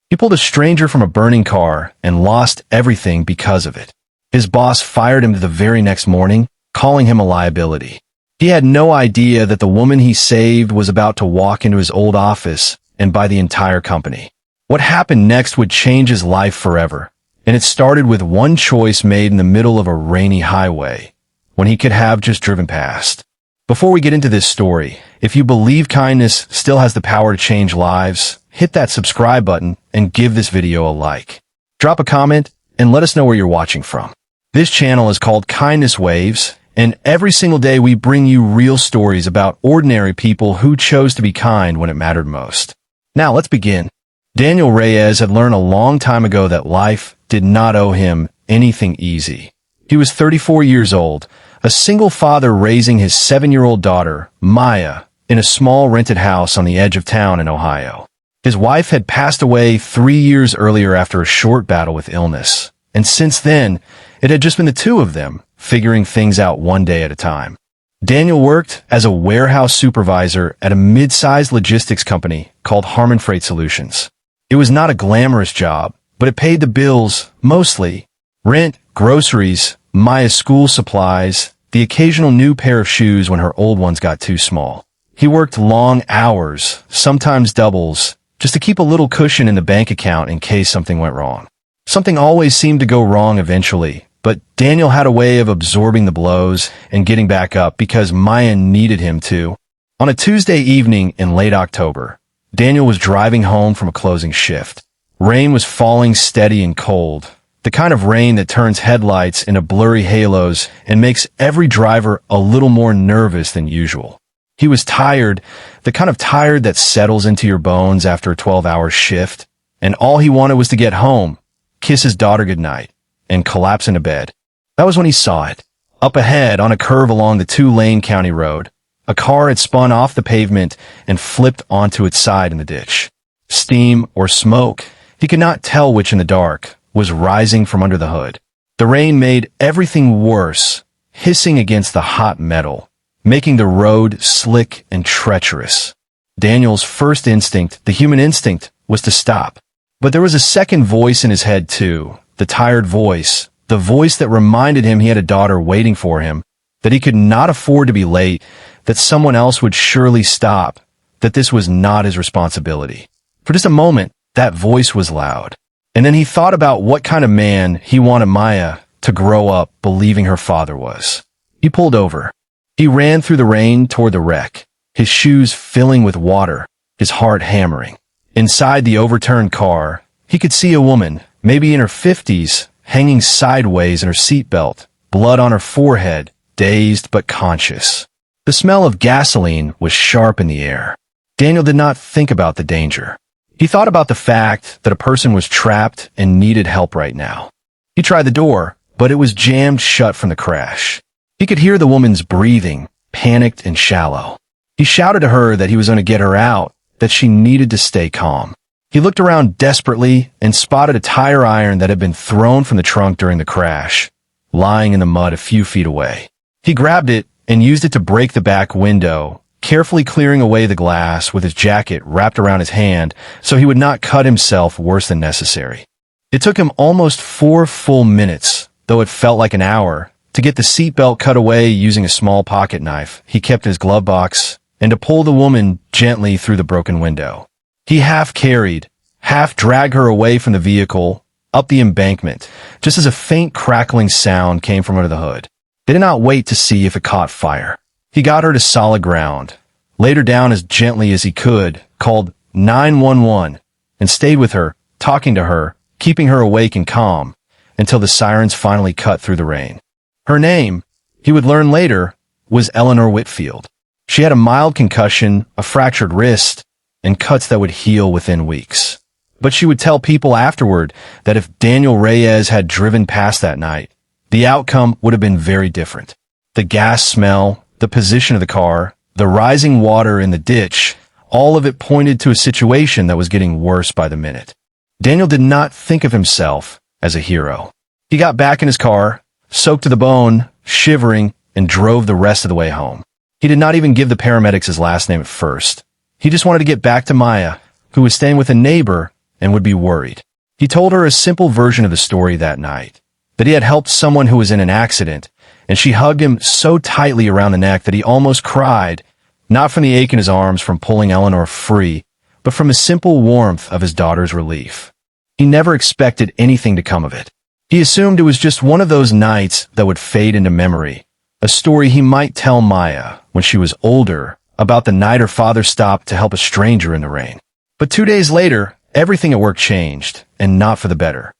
He pulled a stranger from a burning car and lost everything because of it. His boss fired him the very next morning, calling him a liability. He had no idea that the woman he saved was about to walk into his old office and buy the entire company. What happened next would change his life forever, and it started with one choice made in the middle of a rainy highway, when he could have just driven past. Before we get into this story, if you believe kindness still has the power to change lives, hit that subscribe button and give this video a like. Drop a comment and let us know where you're watching from. This channel is called Kindness Waves, and every single day we bring you real stories about ordinary people who chose to be kind when it mattered most. Now let's begin. Daniel Reyes had learned a long time ago that life did not owe him anything easy. He was 34 years old, a single father raising his 7-year-old daughter, Maya, in a small rented house on the edge of town in Ohio. His wife had passed away 3 years earlier after a short battle with illness, and since then, it had just been the two of them, figuring things out one day at a time. Daniel worked as a warehouse supervisor at a mid-sized logistics company called Harmon Freight Solutions. It was not a glamorous job, but it paid the bills, mostly. Rent, groceries, Maya's school supplies, the occasional new pair of shoes when her old ones got too small. He worked long hours, sometimes doubles, just to keep a little cushion in the bank account in case something went wrong. Something always seemed to go wrong eventually, but Daniel had a way of absorbing the blows and getting back up because Maya needed him to. On a Tuesday evening in late October, Daniel was driving home from a closing shift. Rain was falling steady and cold, the kind of rain that turns headlights into blurry halos and makes every driver a little more nervous than usual. He was tired, the kind of tired that settles into your bones after a 12-hour shift, and all he wanted was to get home, kiss his daughter goodnight, and collapse into bed. That was when he saw it. Up ahead, on a curve along the 2-lane county road, a car had spun off the pavement and flipped onto its side in the ditch. Steam or smoke, he could not tell which in the dark, was rising from under the hood. The rain made everything worse, hissing against the hot metal, making the road slick and treacherous. Daniel's first instinct, the human instinct, was to stop. But there was a second voice in his head too, the tired voice, the voice that reminded him he had a daughter waiting for him, that he could not afford to be late, that someone else would surely stop, that this was not his responsibility. For just a moment, that voice was loud. And then he thought about what kind of man he wanted Maya to grow up believing her father was. He pulled over. He ran through the rain toward the wreck, his shoes filling with water, his heart hammering. Inside the overturned car, he could see a woman, maybe in her 50s, hanging sideways in her seatbelt, blood on her forehead, dazed but conscious. The smell of gasoline was sharp in the air. Daniel did not think about the danger. He thought about the fact that a person was trapped and needed help right now. He tried the door, but it was jammed shut from the crash. He could hear the woman's breathing, panicked and shallow. He shouted to her that he was going to get her out, that she needed to stay calm. He looked around desperately and spotted a tire iron that had been thrown from the trunk during the crash, lying in the mud a few feet away. He grabbed it and used it to break the back window, carefully clearing away the glass with his jacket wrapped around his hand so he would not cut himself worse than necessary. It took him almost 4 full minutes, though it felt like an hour, to get the seatbelt cut away using a small pocket knife he kept in his glove box, and to pull the woman gently through the broken window. He half carried, half dragged her away from the vehicle, up the embankment, just as a faint crackling sound came from under the hood. They did not wait to see if it caught fire. He got her to solid ground, laid her down as gently as he could, called 911, and stayed with her, talking to her, keeping her awake and calm, until the sirens finally cut through the rain. Her name, he would learn later, was Eleanor Whitfield. She had a mild concussion, a fractured wrist, and cuts that would heal within weeks. But she would tell people afterward that if Daniel Reyes had driven past that night, the outcome would have been very different. The gas smell, the position of the car, the rising water in the ditch, all of it pointed to a situation that was getting worse by the minute. Daniel did not think of himself as a hero. He got back in his car, soaked to the bone, shivering, and drove the rest of the way home. He did not even give the paramedics his last name at first. He just wanted to get back to Maya, who was staying with a neighbor and would be worried. He told her a simple version of the story that night, that he had helped someone who was in an accident, and she hugged him so tightly around the neck that he almost cried, not from the ache in his arms from pulling Eleanor free, but from the simple warmth of his daughter's relief. He never expected anything to come of it. He assumed it was just one of those nights that would fade into memory, a story he might tell Maya when she was older about the night her father stopped to help a stranger in the rain. But 2 days later, everything at work changed, and not for the better.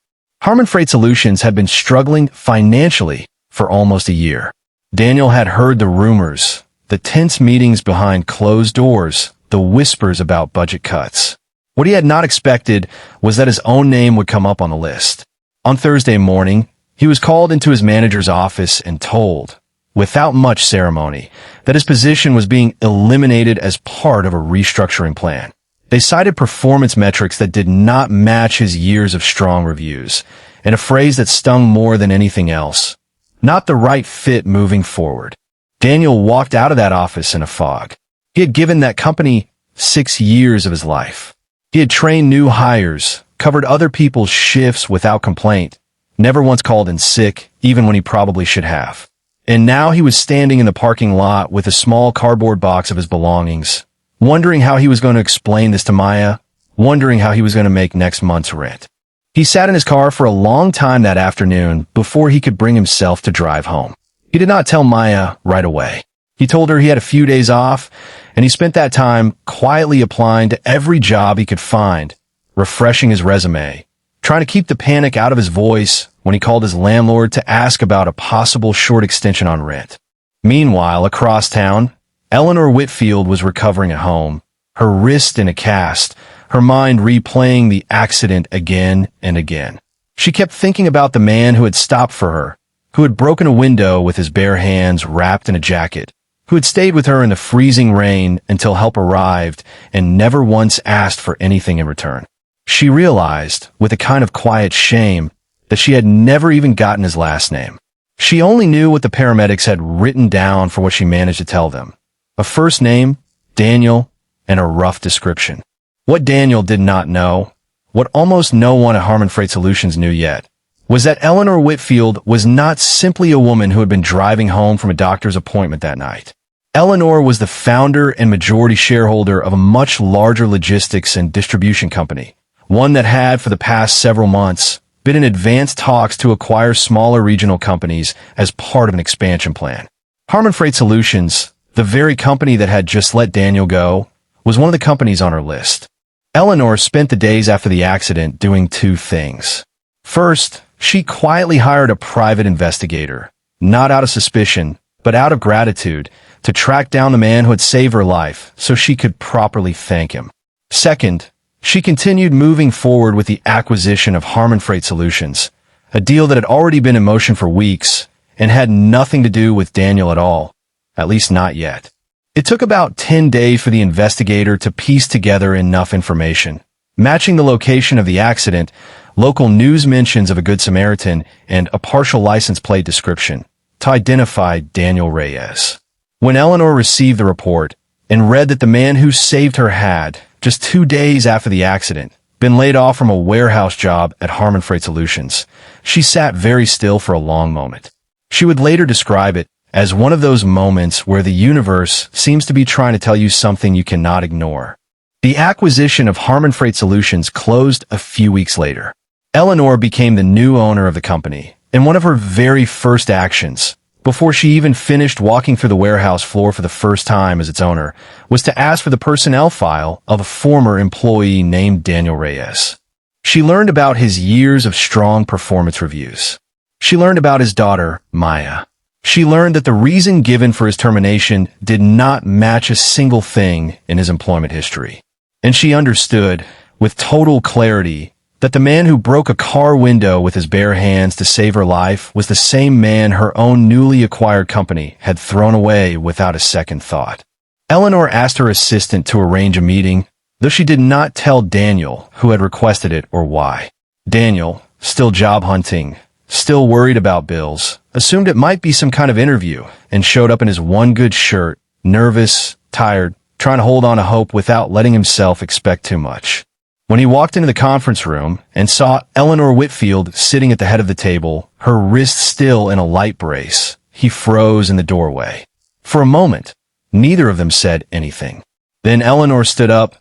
Harmon Freight Solutions had been struggling financially for almost a year. Daniel had heard the rumors, the tense meetings behind closed doors, the whispers about budget cuts. What he had not expected was that his own name would come up on the list. On Thursday morning, he was called into his manager's office and told, without much ceremony, that his position was being eliminated as part of a restructuring plan. They cited performance metrics that did not match his years of strong reviews, and a phrase that stung more than anything else: not the right fit moving forward. Daniel walked out of that office in a fog. He had given that company 6 years of his life. He had trained new hires, covered other people's shifts without complaint, never once called in sick, even when he probably should have. And now he was standing in the parking lot with a small cardboard box of his belongings, wondering how he was going to explain this to Maya, wondering how he was going to make next month's rent. He sat in his car for a long time that afternoon before he could bring himself to drive home. He did not tell Maya right away. He told her he had a few days off, and he spent that time quietly applying to every job he could find, refreshing his resume, trying to keep the panic out of his voice when he called his landlord to ask about a possible short extension on rent. Meanwhile, across town, Eleanor Whitfield was recovering at home, her wrist in a cast, her mind replaying the accident again and again. She kept thinking about the man who had stopped for her, who had broken a window with his bare hands wrapped in a jacket, who had stayed with her in the freezing rain until help arrived and never once asked for anything in return. She realized, with a kind of quiet shame, that she had never even gotten his last name. She only knew what the paramedics had written down for what she managed to tell them: a first name, Daniel, and a rough description. What Daniel did not know, what almost no one at Harmon Freight Solutions knew yet, was that Eleanor Whitfield was not simply a woman who had been driving home from a doctor's appointment that night. Eleanor was the founder and majority shareholder of a much larger logistics and distribution company, one that had, for the past several months, been in advanced talks to acquire smaller regional companies as part of an expansion plan. Harmon Freight Solutions, the very company that had just let Daniel go, was one of the companies on her list. Eleanor spent the days after the accident doing 2 things. First, she quietly hired a private investigator, not out of suspicion, but out of gratitude, to track down the man who had saved her life so she could properly thank him. Second, she continued moving forward with the acquisition of Harmon Freight Solutions, a deal that had already been in motion for weeks and had nothing to do with Daniel at all, at least not yet. It took about 10 days for the investigator to piece together enough information, matching the location of the accident, local news mentions of a Good Samaritan, and a partial license plate description, to identify Daniel Reyes. When Eleanor received the report and read that the man who saved her had, just 2 days after the accident, been laid off from a warehouse job at Harmon Freight Solutions, she sat very still for a long moment. She would later describe it as one of those moments where the universe seems to be trying to tell you something you cannot ignore. The acquisition of Harmon Freight Solutions closed a few weeks later. Eleanor became the new owner of the company, and one of her very first actions, before she even finished walking through the warehouse floor for the first time as its owner, was to ask for the personnel file of a former employee named Daniel Reyes. She learned about his years of strong performance reviews. She learned about his daughter, Maya. She learned that the reason given for his termination did not match a single thing in his employment history. And she understood, with total clarity, that the man who broke a car window with his bare hands to save her life was the same man her own newly acquired company had thrown away without a second thought. Eleanor asked her assistant to arrange a meeting, though she did not tell Daniel who had requested it or why. Daniel, still job hunting, still worried about bills, assumed it might be some kind of interview and showed up in his one good shirt, nervous, tired, trying to hold on to hope without letting himself expect too much. When he walked into the conference room and saw Eleanor Whitfield sitting at the head of the table, her wrist still in a light brace, he froze in the doorway. For a moment, neither of them said anything. Then Eleanor stood up,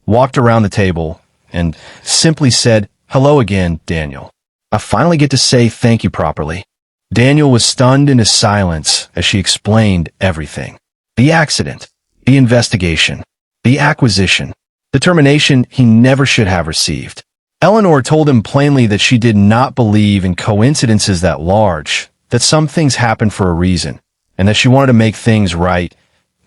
walked around the table, and simply said, "Hello again, Daniel. I finally get to say thank you properly." Daniel was stunned into silence as she explained everything. The accident, the investigation, the acquisition, the termination he never should have received. Eleanor told him plainly that she did not believe in coincidences that large, that some things happen for a reason, and that she wanted to make things right,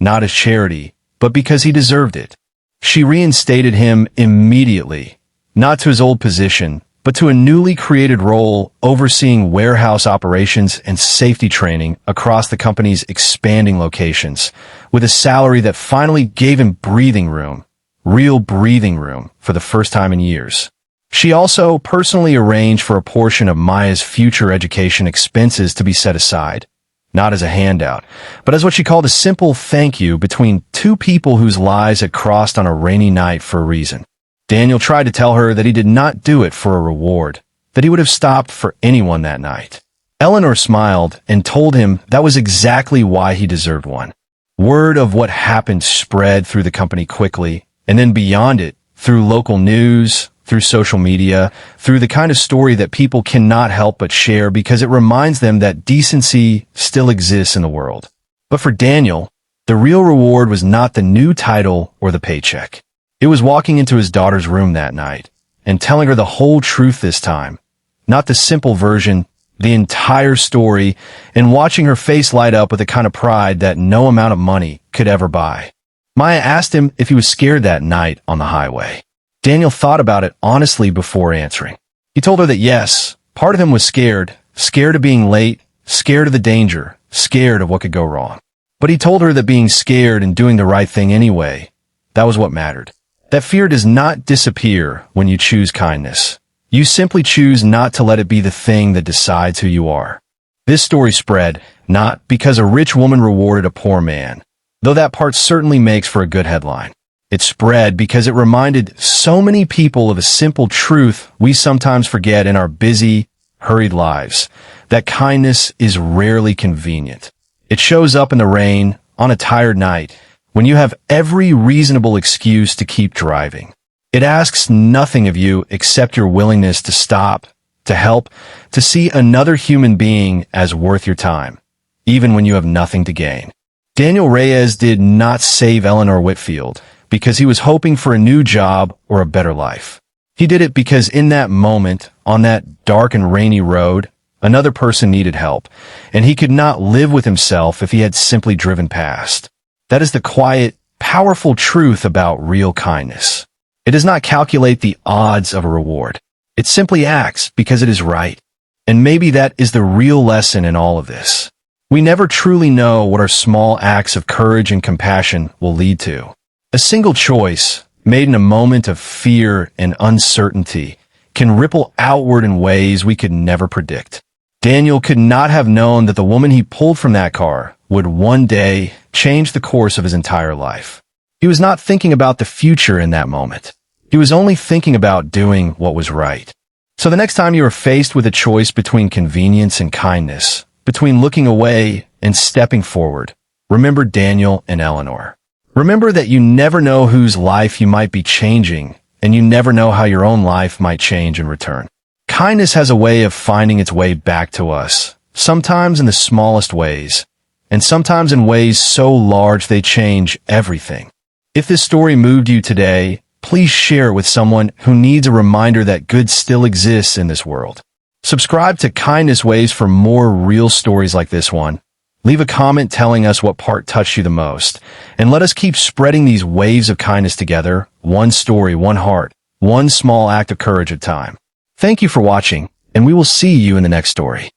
not as charity, but because he deserved it. She reinstated him immediately, not to his old position, but to a newly created role overseeing warehouse operations and safety training across the company's expanding locations, with a salary that finally gave him breathing room, real breathing room, for the first time in years. She also personally arranged for a portion of Maya's future education expenses to be set aside, not as a handout, but as what she called a simple thank you between two people whose lives had crossed on a rainy night for a reason. Daniel tried to tell her that he did not do it for a reward, that he would have stopped for anyone that night. Eleanor smiled and told him that was exactly why he deserved one. Word of what happened spread through the company quickly, and then beyond it, through local news, through social media, through the kind of story that people cannot help but share because it reminds them that decency still exists in the world. But for Daniel, the real reward was not the new title or the paycheck. It was walking into his daughter's room that night and telling her the whole truth this time, not the simple version, the entire story, and watching her face light up with the kind of pride that no amount of money could ever buy. Maya asked him if he was scared that night on the highway. Daniel thought about it honestly before answering. He told her that yes, part of him was scared, scared of being late, scared of the danger, scared of what could go wrong. But he told her that being scared and doing the right thing anyway, that was what mattered. That fear does not disappear when you choose kindness. You simply choose not to let it be the thing that decides who you are. This story spread, not because a rich woman rewarded a poor man, though that part certainly makes for a good headline. It spread because it reminded so many people of a simple truth we sometimes forget in our busy, hurried lives, that kindness is rarely convenient. It shows up in the rain, on a tired night, when you have every reasonable excuse to keep driving. It asks nothing of you except your willingness to stop, to help, to see another human being as worth your time, even when you have nothing to gain. Daniel Reyes did not save Eleanor Whitfield because he was hoping for a new job or a better life. He did it because in that moment, on that dark and rainy road, another person needed help, and he could not live with himself if he had simply driven past. That is the quiet, powerful truth about real kindness. It does not calculate the odds of a reward. It simply acts because it is right. And maybe that is the real lesson in all of this. We never truly know what our small acts of courage and compassion will lead to. A single choice, made in a moment of fear and uncertainty, can ripple outward in ways we could never predict. Daniel could not have known that the woman he pulled from that car would one day change the course of his entire life. He was not thinking about the future in that moment. He was only thinking about doing what was right. So the next time you are faced with a choice between convenience and kindness, between looking away and stepping forward, remember Daniel and Eleanor. Remember that you never know whose life you might be changing, and you never know how your own life might change in return. Kindness has a way of finding its way back to us, sometimes in the smallest ways, and sometimes in ways so large they change everything. If this story moved you today, please share it with someone who needs a reminder that good still exists in this world. Subscribe to Kindness Waves for more real stories like this one. Leave a comment telling us what part touched you the most, and let us keep spreading these waves of kindness together, one story, one heart, one small act of courage at a time. Thank you for watching, and we will see you in the next story.